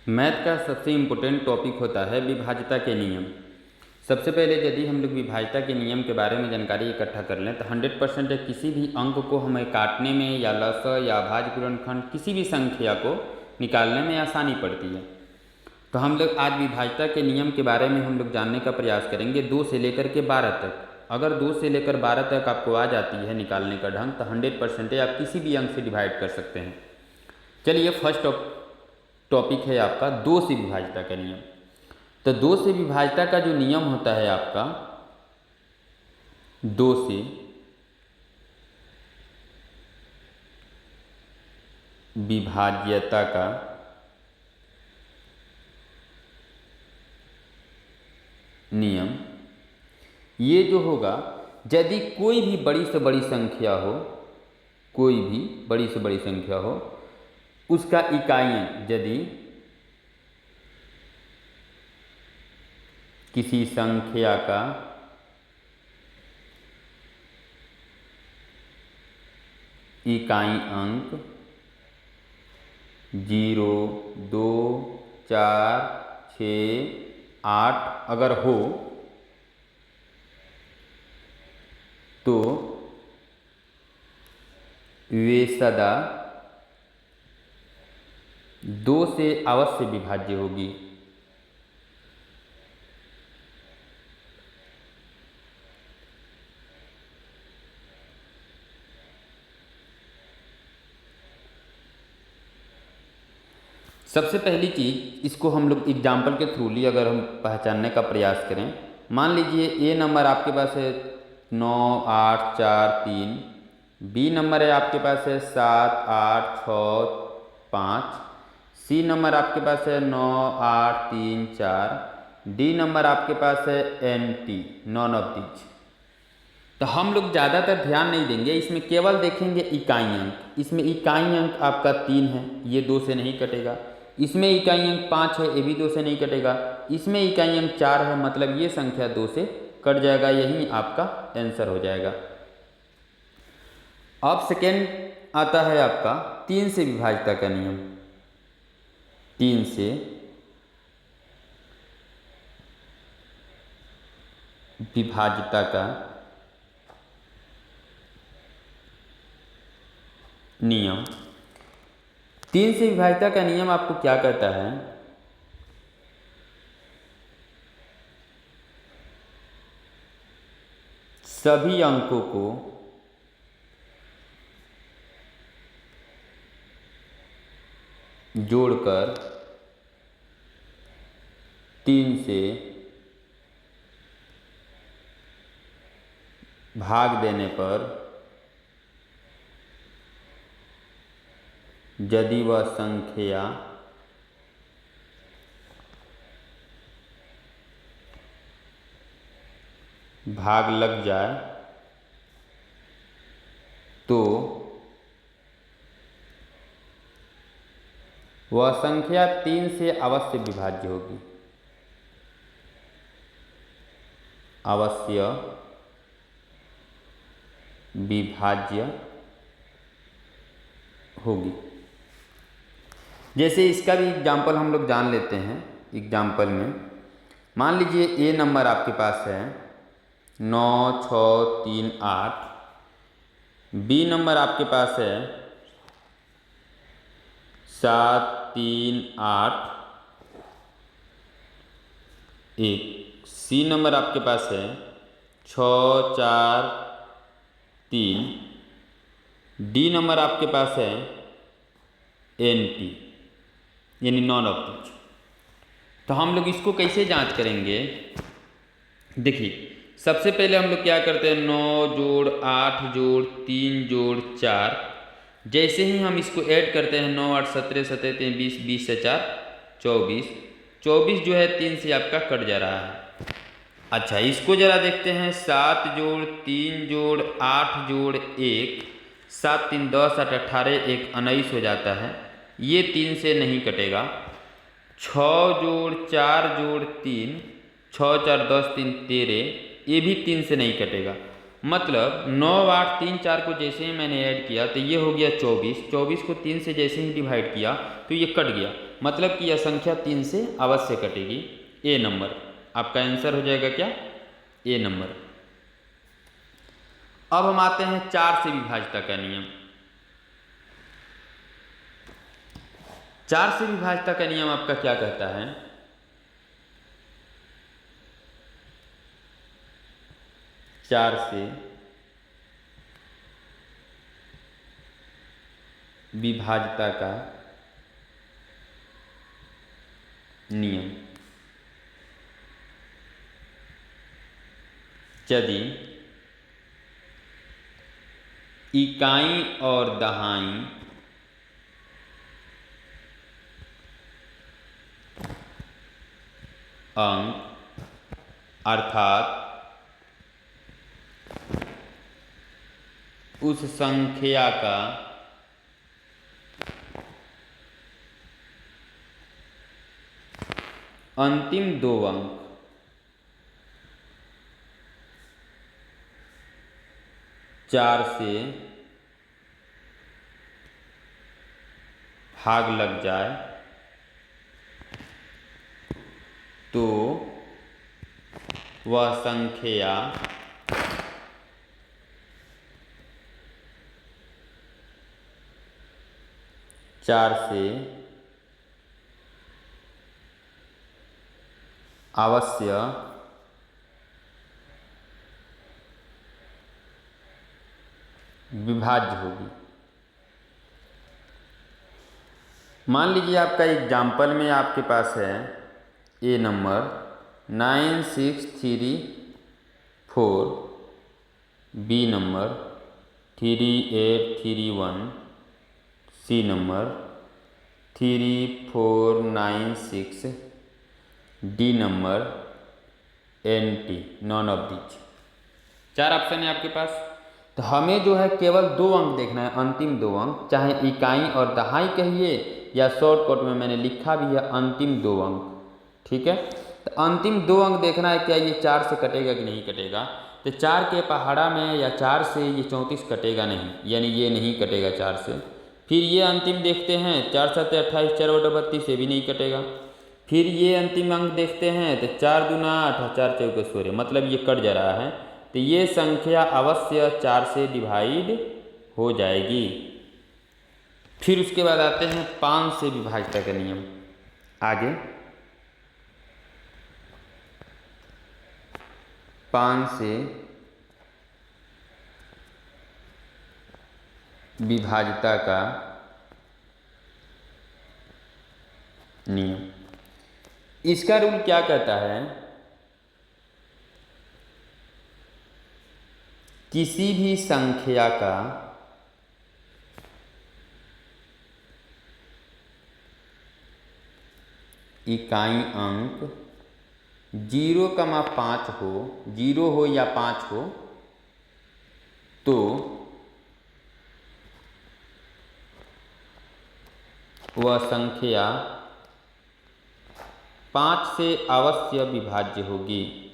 Math का सबसे important topic होता है विभाज्यता के नियम। सबसे पहले यदि हम लोग विभाज्यता के नियम के बारे में जानकारी इकट्ठा कर लें तो 100% किसी भी अंक को हमें काटने में या लस या भाज्य गुणनखंड किसी भी संख्या को निकालने में आसानी पड़ती है। तो हम लोग आज विभाज्यता के नियम के बारे में हम लोग जानने का प्रयास करेंगे 2 से लेकर के 12 तक। अगर 2 से लेकर 12 तक आपको आ जाती है निकालने का ढंग तो 100% आप किसी भी अंक से डिवाइड कर सकते हैं। चलिए फर्स्ट टॉपिक है आपका 2 से विभाज्यता का नियम। तो 2 से विभाज्यता का जो नियम होता है आपका 2 से विभाज्यता का नियम ये जो होगा, यदि कोई भी बड़ी से बड़ी संख्या हो, कोई भी बड़ी से बड़ी संख्या हो, उसका इकाई अंक यदि किसी संख्या का इकाई अंक 0, 2, 4, 6, 8 अगर हो तो वे सदा 2 से अवश्य विभाज्य होगी। सबसे पहली चीज़ इसको हम लोग एग्जाम्पल के थ्रू ली अगर हम पहचानने का प्रयास करें, मान लीजिए ए नंबर आपके पास है 9, 8, 4, 3, बी नंबर है आपके पास है 7, 8, 6, 5, सी नंबर आपके पास है 9, 8, 3, 4, डी नंबर आपके पास है NT, नॉन ऑफ दीज। तो हम लोग ज़्यादातर ध्यान नहीं देंगे, इसमें केवल देखेंगे इकाई अंक। इसमें इकाई अंक आपका 3 है, ये 2 से नहीं कटेगा। इसमें इकाई अंक 5 है, ये भी 2 से नहीं कटेगा। इसमें इकाई अंक 4 है, मतलब ये संख्या 2 से कट जाएगा, यही आपका आंसर हो जाएगा। अब सेकेंड आता है आपका 3 से विभाज्यता का नियम। 3 से विभाज्यता का नियम। 3 से विभाज्यता का नियम आपको क्या कहता है, सभी अंकों को जोड़कर 3 से भाग देने पर यदि वह संख्या भाग लग जाए तो वह संख्या 3 से अवश्य विभाज्य होगी। अवश्य विभाज्य होगी। जैसे इसका भी एग्जाम्पल हम लोग जान लेते हैं। एग्जाम्पल में मान लीजिए ए नंबर आपके पास है 9, 6, 3, 8, बी नंबर आपके पास है 7, 3, 8, 1, सी नंबर आपके पास है 6, 4, 3, डी नंबर आपके पास है NT यानी नॉन ऑफ दीज। तो हम लोग इसको कैसे जांच करेंगे, देखिए सबसे पहले हम लोग क्या करते हैं, 9 जोड़ 8 जोड़ 3 जोड़ 4, जैसे ही हम इसको ऐड करते हैं 9, 8, 17, 17, 3, 20, 20 से 4 24, 24 जो है 3 से आपका कट जा रहा है। अच्छा इसको जरा देखते हैं, 7 जोड़ 3 जोड़ 8 जोड़ 1, 7, 3, 10, 8, 18, 1, 19 हो जाता है, ये 3 से नहीं कटेगा। 6 जोड़ 4 जोड़ 3, 6, 4, 10, 3, 13, ये भी 3 से नहीं कटेगा। मतलब 9, 8, 3, 4 को जैसे ही मैंने ऐड किया तो ये हो गया 24, 24 को 3 से जैसे ही डिवाइड किया तो ये कट गया। मतलब कि यह संख्या 3 से अवश्य कटेगी। ए नंबर आपका आंसर हो जाएगा क्या, ए नंबर। अब हम आते हैं 4 से विभाज्यता का नियम। 4 से विभाज्यता का नियम आपका क्या कहता है, 4 से विभाज्यता का नियम। यदि इकाई और दहाई अंक अर्थात उस संख्या का अंतिम 2 अंक चार से भाग लग जाए तो वह संख्या चार से अवश्य विभाज्य होगी। मान लीजिए आपका एग्जाम्पल में आपके पास है A number 9634, B number 3831, C number 3496, D number NT, none of these. 4 option है आपके पास। तो हमें जो है केवल 2 अंक देखना है, अंतिम 2 अंक, चाहे इकाई और दहाई कहिए या शॉर्टकट में मैंने लिखा भी है अंतिम 2 अंक। ठीक है, तो अंतिम 2 अंक देखना है, क्या ये 4 से कटेगा कि नहीं कटेगा। तो 4 के पहाड़ा में या 4 से ये 34 कटेगा नहीं, यानी ये नहीं कटेगा 4 से। फिर ये अंतिम देखते हैं 4 7 28, 4 बटा 32, से भी नहीं कटेगा। फिर ये अंतिम अंक देखते हैं तो 4 दूना 8, 4 चौके 16, मतलब ये कट जा रहा है। तो ये संख्या अवश्य 4 से डिवाइड हो जाएगी। फिर उसके बाद आते हैं 5 से विभाज्यता का नियम। आगे 5 से विभाज्यता का नियम। इसका रूल क्या कहता है, किसी भी संख्या का इकाई अंक 0,5 हो, 0 हो या 5 हो, तो वह संख्या 5 से अवश्य विभाज्य होगी।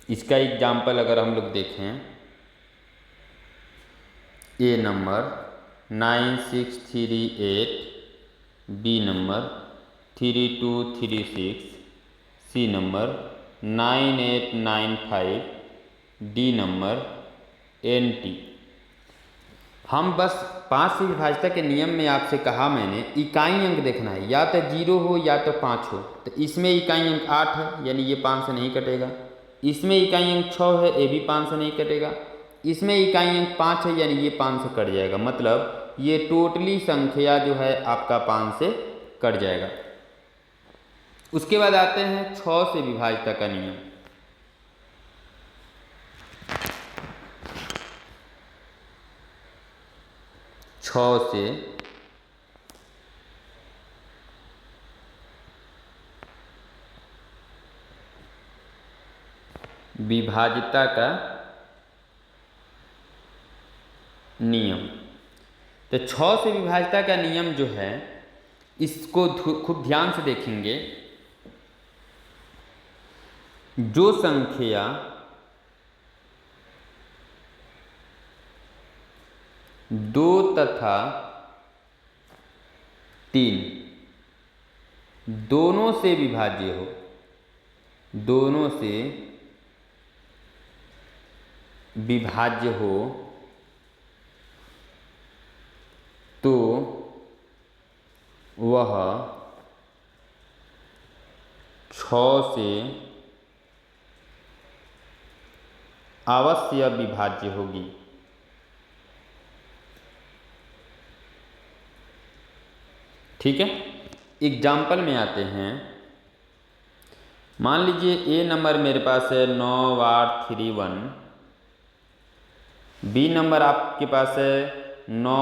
इसका एग्जाम्पल अगर हम लोग देखें, A number 9638, B number 3236, C number 9895, D number NT। हम बस 5 से विभाज्यता के नियम में आपसे कहा मैंने इकाई अंक देखना है, या तो 0 हो या तो 5 हो। तो इसमें इकाई अंक 8 है, यानी ये 5 से नहीं कटेगा। इसमें इकाई अंक 6 है, ये भी 5 से नहीं कटेगा। इसमें इकाई अंक 5 है, यानी ये 5 से कट जाएगा। मतलब ये टोटली संख्या जो है आपका 5 से कट जाएगा। उसके बाद आते हैं 6 से विभाज्यता का नियम। से विभाज्यता का नियम। तो 6 से विभाज्यता का नियम जो है, इसको खूब ध्यान से देखेंगे। जो संख्या 2 तथा 3 दोनों से विभाज्य हो, दोनों से विभाज्य हो तो वह 6 से अवश्य विभाज्य होगी। ठीक है, एग्जाम्पल में आते हैं। मान लीजिए ए नंबर मेरे पास है 9 8 3 1, बी नंबर आपके पास है 9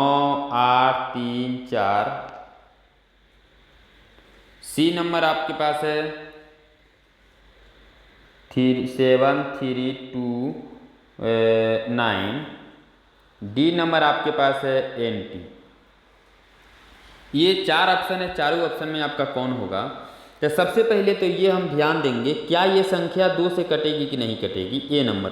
8 3 4, सी नंबर आपके पास है 7 3 2 9, डी नंबर आपके पास है NT। ये 4 ऑप्शन है, चारों ऑप्शन में आपका कौन होगा? तो सबसे पहले तो ये हम ध्यान देंगे क्या ये संख्या 2 से कटेगी कि नहीं कटेगी। ए नंबर,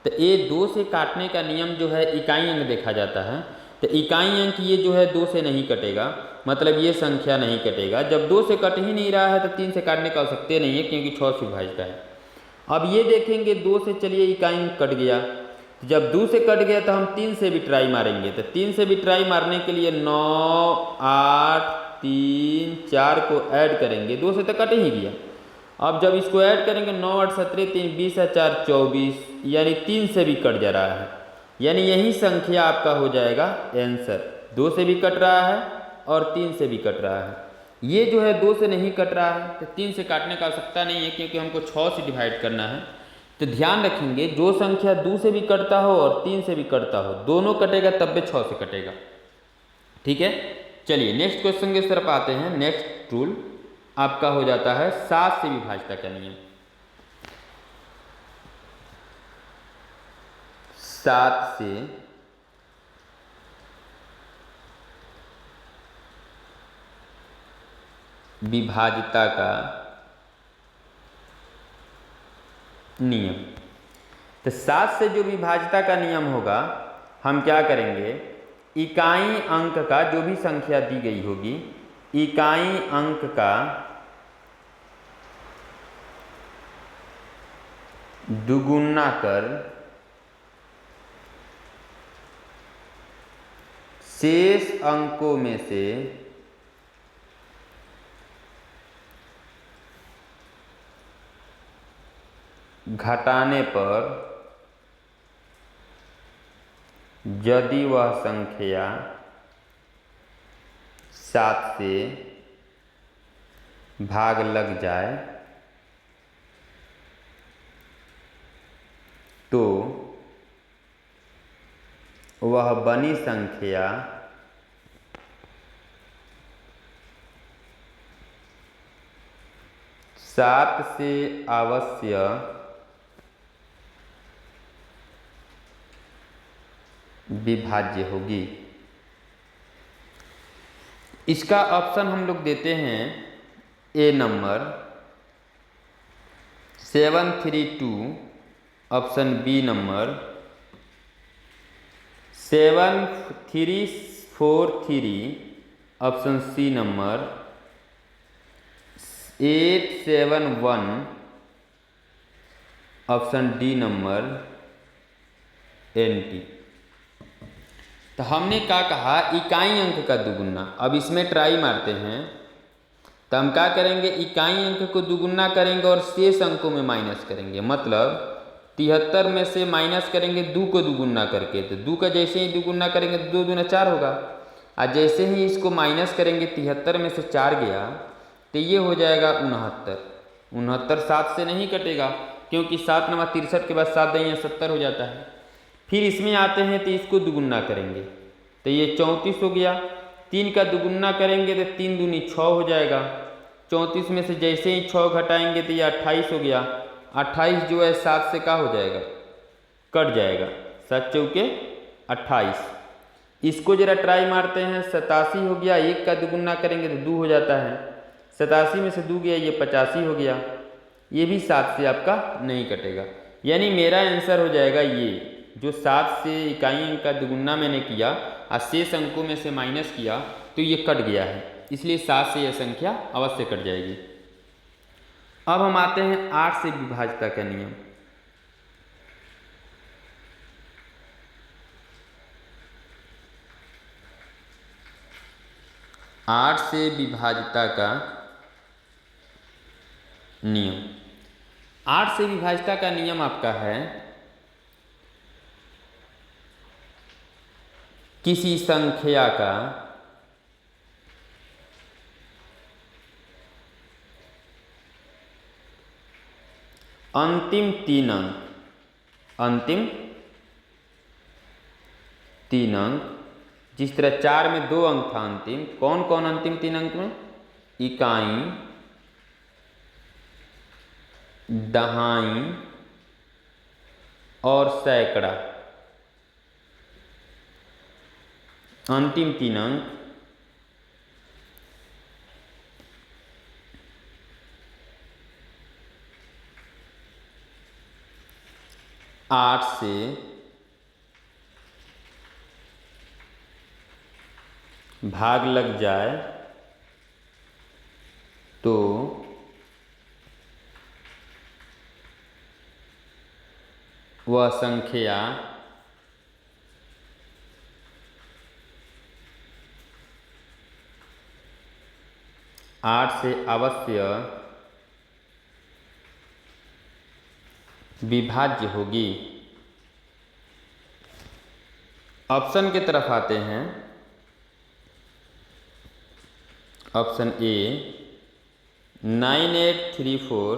तो ए 2 से काटने का नियम जो है इकाई अंक देखा जाता है, तो इकाई अंक ये जो है 2 से नहीं कटेगा, मतलब ये संख्या नहीं कटेगा। जब 2 से कट ही नहीं रहा है तो 3 से काटने का आवश्यकता नहीं है, क्योंकि 6 से विभाजित है। अब ये देखेंगे 2 से चलिए इकाई अंक कट गया, जब 2 से कट गया तो हम 3 से भी ट्राई मारेंगे। तो 3 से भी ट्राई मारने के लिए 9 8 3 4 को ऐड करेंगे, 2 से तो कट ही गया। अब जब इसको ऐड करेंगे 9 8 17 3 20 है 4 24, यानी 3 से भी कट जा रहा है, यानी यही संख्या आपका हो जाएगा आंसर। 2 से भी कट रहा है और 3 से भी कट रहा है। ये जो है 2 से नहीं कट रहा है तो 3 से काटने का आवश्यकता नहीं है, क्योंकि हमको 6 से डिवाइड करना है। तो ध्यान रखेंगे जो संख्या 2 से भी कटता हो और 3 से भी कटता हो, दोनों कटेगा तब भी 6 से कटेगा। ठीक है, चलिए नेक्स्ट क्वेश्चन की तरफ आते हैं। नेक्स्ट रूल आपका हो जाता है 7 से विभाज्यता का नियम। 7 से विभाज्यता का नियम। तो 7 से जो विभाज्यता का नियम होगा, हम क्या करेंगे, इकाई अंक का जो भी संख्या दी गई होगी, इकाई अंक का दुगुना कर शेष अंकों में से घटाने पर यदि वह संख्या 7 से भाग लग जाए तो वह बनी संख्या सात से अवश्य विभाज्य होगी। इसका ऑप्शन हम लोग देते हैं A number 7 3 2, option B number 7 3 4 3, option C number 8 7 1, option D number NT। तो हमने क्या कहा, इकाई अंक का दुगुना। अब इसमें ट्राई मारते हैं, तो हम क्या करेंगे, इकाई अंक को दुगुना करेंगे और शेष अंकों में माइनस करेंगे। मतलब 73 में से माइनस करेंगे 2 को दुगुना करके, तो 2 का जैसे ही दुगुना करेंगे तो 2 दूना 4 होगा। और जैसे ही इसको माइनस करेंगे 73 में से 4 गया तो ये हो जाएगा 69। 69 7 से नहीं कटेगा, क्योंकि 7 नंबर 63 के बाद 7 देंगे 70 हो जाता है। फिर इसमें आते हैं तो इसको दुगुना करेंगे तो ये 34 हो गया। 3 का दुगुना करेंगे तो 3 दूनी 6 हो जाएगा। 34 में से जैसे ही 6 घटाएंगे तो ये 28 हो गया। 28 जो है 7 से क्या हो जाएगा, कट जाएगा। 7 चौके 28। इसको जरा ट्राई मारते हैं, 87 हो गया। 1 का दुगुना करेंगे तो 2 हो जाता है। 87 में से 2 गया, ये 85 हो गया। ये भी 7 से आपका नहीं कटेगा। यानी मेरा आंसर हो जाएगा ये जो 7 से इकाई अंक का दुगुना मैंने किया और शेष अंकों में से माइनस किया तो ये कट गया है, इसलिए 7 से यह संख्या अवश्य कट जाएगी। अब हम आते हैं 8 से विभाज्यता का नियम। आठ से विभाज्यता का नियम। 8 से विभाज्यता का नियम आपका है, किसी संख्या का अंतिम 3 अंक, अंतिम 3 अंक, जिस तरह 4 में 2 अंक था अंतिम, कौन कौन अंतिम 3 अंक में? इकाई, दहाई और सैकड़ा, अंतिम 3 अंक। आठ से भाग लग जाए तो वह संख्या आठ से अवश्य विभाज्य होगी। ऑप्शन की तरफ आते हैं। Option A 9834,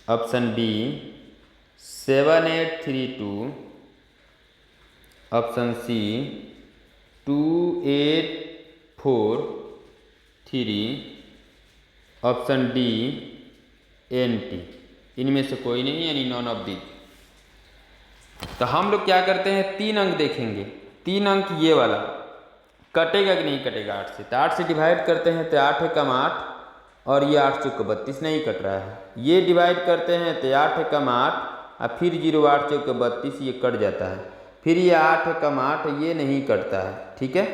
option B 7832, option C 2843, option D NT। इनमें से कोई नहीं, यानी नॉन ऑफ दी। तो हम लोग क्या करते हैं, 3 अंक देखेंगे। 3 अंक ये वाला कटेगा कि नहीं कटेगा 8 से, तो 8 से डिवाइड करते हैं तो 8 एकम 8 और ये 8 चौक 32 नहीं कट रहा है। ये डिवाइड करते हैं तो 8 एकम 8 और फिर 0 8 चौक 32, ये कट जाता है। फिर ये 8 एकम 8, ये नहीं कटता है। ठीक है,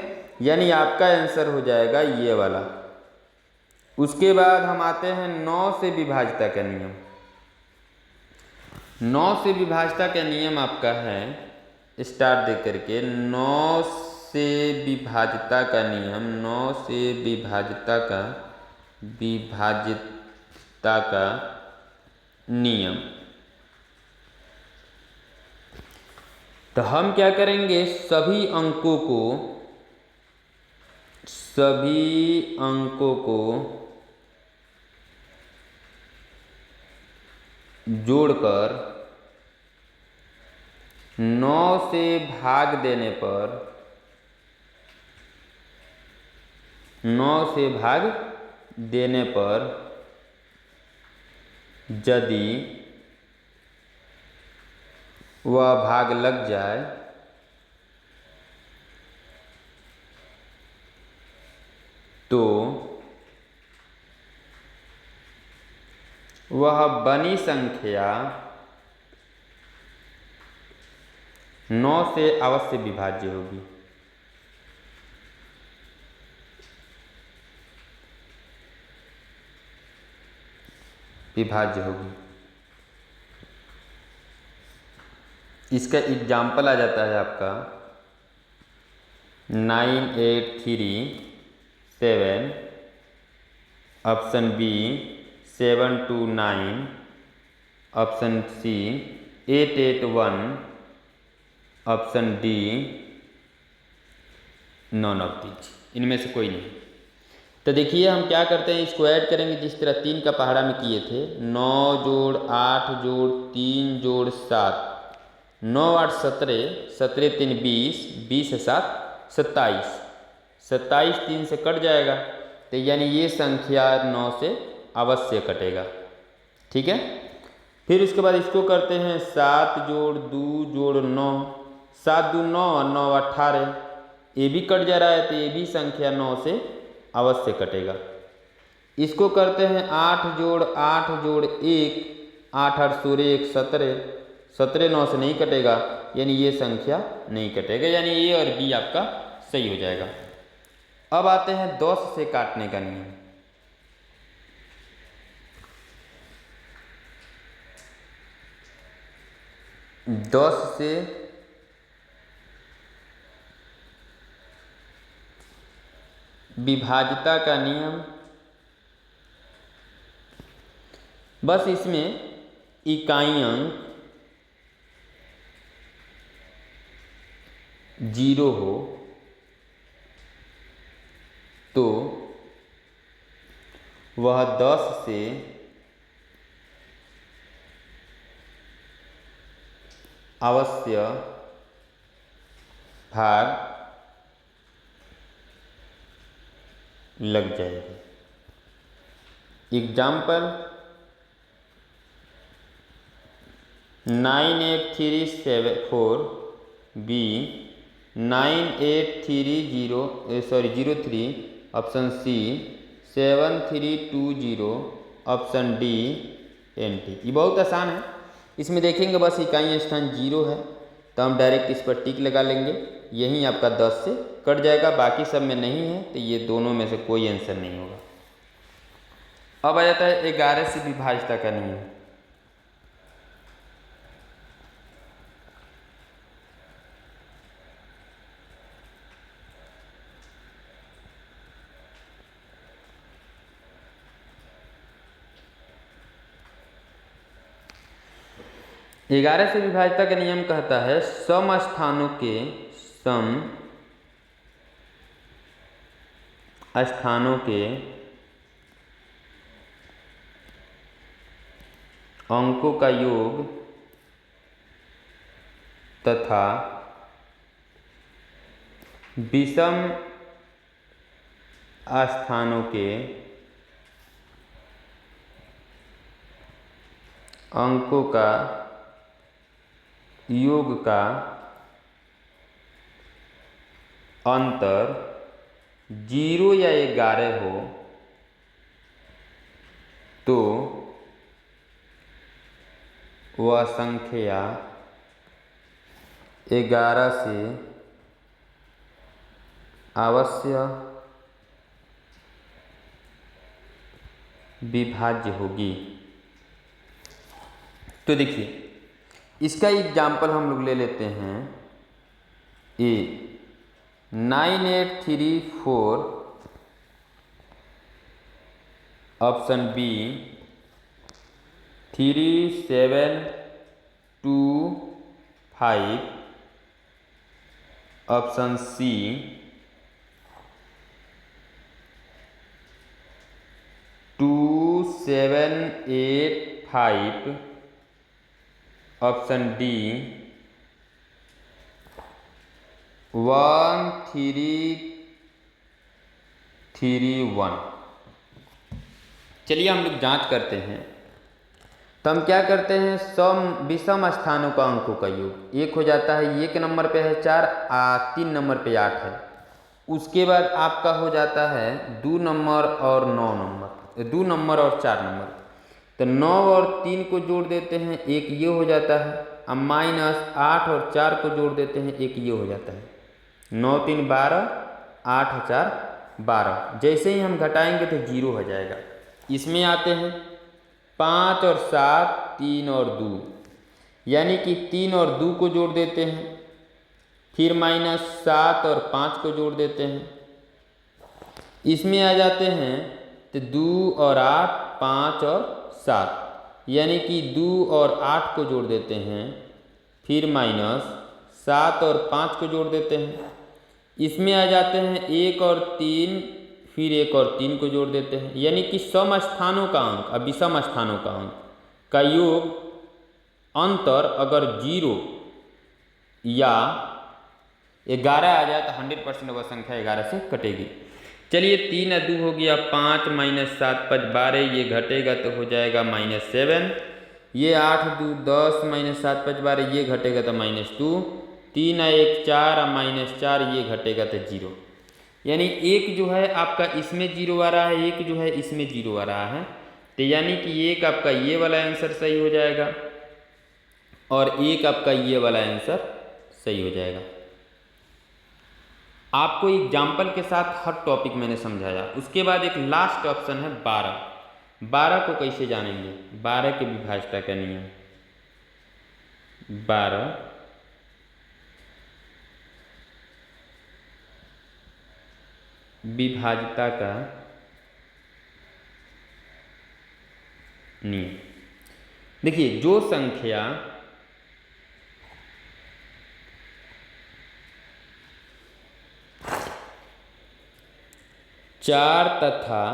यानी आपका आंसर हो जाएगा ये वाला। उसके बाद हम आते हैं 9 से विभाज्यता का नियम। 9 से विभाज्यता का नियम आपका है, स्टार दे करके 9 से विभाज्यता का नियम। 9 से विभाज्यता का नियम। तो हम क्या करेंगे, सभी अंकों को जोड़कर 9 से भाग देने पर, 9 से भाग देने पर यदि वह भाग लग जाए तो वह बनी संख्या 9 से अवश्य विभाज्य होगी। विभाज्य होगी। इसका एग्जाम्पल आ जाता है आपका 9837, option B 729, option C 881, option D none of these. इनमें से कोई नहीं। तो देखिए हम क्या करते हैं, इसको ऐड करेंगे जिस तरह 3 का पहाड़ा में किए थे। 9 जोड़ 8 जोड़ 3 जोड़ 7, 9 8 17, 17 3 20, 20 7 27, 27 3 से कट जाएगा, तो यानी ये संख्या 9 से अवश्य कटेगा। ठीक है, फिर उसके बाद इसको करते हैं 7 जोड़ 2 जोड़ 9, 7 2 9 और 9 18, ये भी कट जा रहा है, तो ये भी संख्या 9 से अवश्य कटेगा। इसको करते हैं 8 जोड़ 1, 8 8 16 1 17, 17 9 से नहीं कटेगा, यानी ये संख्या नहीं कटेगा, यानी ए और बी आपका सही हो जाएगा। अब आते हैं 10 से काटने का नियम। दस से विभाज्यता का नियम, बस इसमें इकाई अंक 0 हो तो वह 10 से अवश्य भाग लग जाएगी। Example 9834 B 03 option C 7320 option D NT। ये बहुत आसान है। इसमें देखेंगे बस इकाई स्थान 0 है तो हम डायरेक्ट इस पर टिक लगा लेंगे, यहीं आपका 10 से कट जाएगा। बाकी सब में नहीं है तो ये दोनों में से कोई आंसर नहीं होगा। अब आ जाता है 11 से विभाज्यता का नियम। ग्यारह से विभाज्यता का नियम कहता है सम स्थानों के अंकों का योग तथा विषम स्थानों के अंकों का योग का अंतर 0 या 11 हो तो वह संख्या 11 से अवश्य विभाज्य होगी। तो देखिए इसका एग्जाम्पल हम लोग ले लेते हैं। A 9834 option B 3725 option C 2785 option D 1331। चलिए हम लोग जांच करते हैं। तो हम क्या करते हैं, विषम स्थानों का अंकों का योग एक हो जाता है, 1 नंबर पे है 4, 3 नंबर पे 8 है। उसके बाद आपका हो जाता है 2 नंबर और 9 नंबर, 2 नंबर और 4 नंबर। तो 9 और 3 को जोड़ देते हैं, एक ये हो जाता है। अब -8 और 4 को जोड़ देते हैं, एक ये हो जाता है। 9 3 12, 8 4 12। जैसे ही हम घटाएंगे तो 0 हो जाएगा। इसमें आते हैं 5 और 7, 3 और 2, यानी कि 3 और 2 को जोड़ देते हैं, फिर -7 और 5 को जोड़ देते हैं। इसमें आ जाते हैं तो 2 और 8, 5 और 7, यानी कि 2 और 8 को जोड़ देते हैं, फिर -7 और 5 को जोड़ देते हैं। इसमें आ जाते हैं 1 और 3, फिर 1 और 3 को जोड़ देते हैं, यानी कि सम स्थानों का अंक और विषम स्थानों का अंक का योग अंतर अगर 0 या 11 आ जाए तो 100% वह संख्या 11 से कटेगी। चलिए 3 और 2 हो गया 5, -7 5 12, ये घटेगा तो हो जाएगा -7। ये 8 2 10, -7 5 12, ये घटेगा तो -2। 3 और 1 4 और -4, ये घटेगा तो 0। यानी एक जो है आपका इसमें 0 आ रहा है, एक जो है इसमें 0 आ रहा है। तो यानी कि एक आपका ये वाला आंसर सही हो जाएगा और एक आपका ये वाला आंसर सही हो जाएगा। आपको एग्जाम्पल के साथ हर टॉपिक मैंने समझाया। उसके बाद एक लास्ट ऑप्शन है 12। 12 को कैसे जानेंगे? 12 के विभाज्यता का नियम। 12 विभाज्यता का नियम। देखिए, जो संख्या चार तथा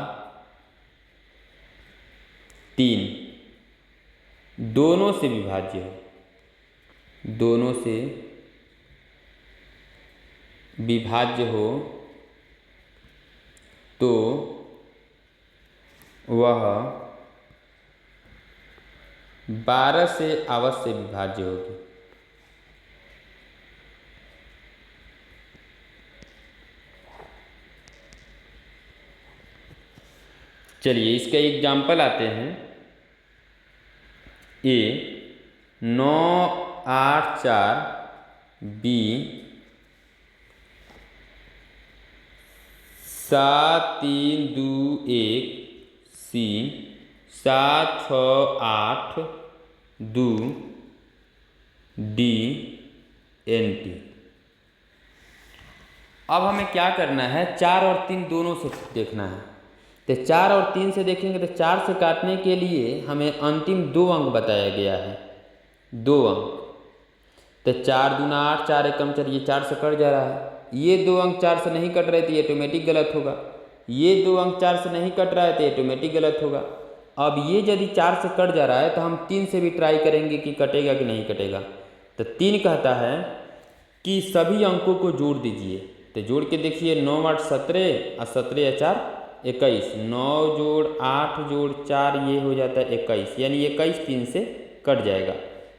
3 दोनों से विभाज्य हो, दोनों से विभाज्य हो तो वह 12 से अवश्य विभाज्य होगी। चलिए इसका एग्जाम्पल आते हैं। ए 9 8 4, बी 7 3 2 1, सी 7 6 8 2, डी एन टी। अब हमें क्या करना है? 4 और 3 दोनों से देखना है। तो 4 और 3 से देखेंगे तो 4 से काटने के लिए हमें अंतिम 2 अंक बताया गया है, 2 अंक। तो 4 दूना 8, 4 एकम 4, ये 4 से कट जा रहा है। ये 2 अंक 4 से नहीं कट रहे तो ये ऑटोमेटिक गलत होगा। ये 2 अंक 4 से नहीं कट रहा है तो ये ऑटोमेटिक गलत होगा। अब ये यदि 4 से कट जा रहा है तो हम 3 से भी ट्राई करेंगे कि कटेगा कि नहीं कटेगा। तो 3 कहता है कि सभी अंकों को जोड़ दीजिए। तो जोड़ के देखिए, 9 8 17 और 17 या 4 21, 9 जोड़ 8 जोड़ 4 ये हो जाता है 21, यानी 21 3 से कट जाएगा।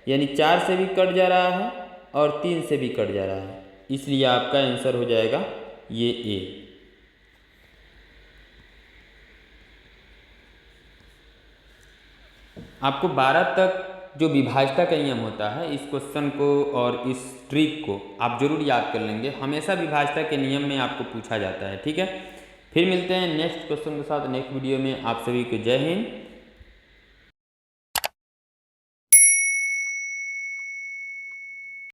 यानी 4 से भी कट जा रहा है और 3 से भी कट जा रहा है, इसलिए आपका आंसर हो जाएगा ये ए। आपको 12 तक जो विभाज्यता का नियम होता है, इस क्वेश्चन को और इस ट्रिक को आप जरूर याद कर लेंगे। हमेशा विभाज्यता के नियम में आपको पूछा जाता है। ठीक है, फिर मिलते हैं नेक्स्ट क्वेश्चन के साथ नेक्स्ट वीडियो में। आप सभी को जय हिंद,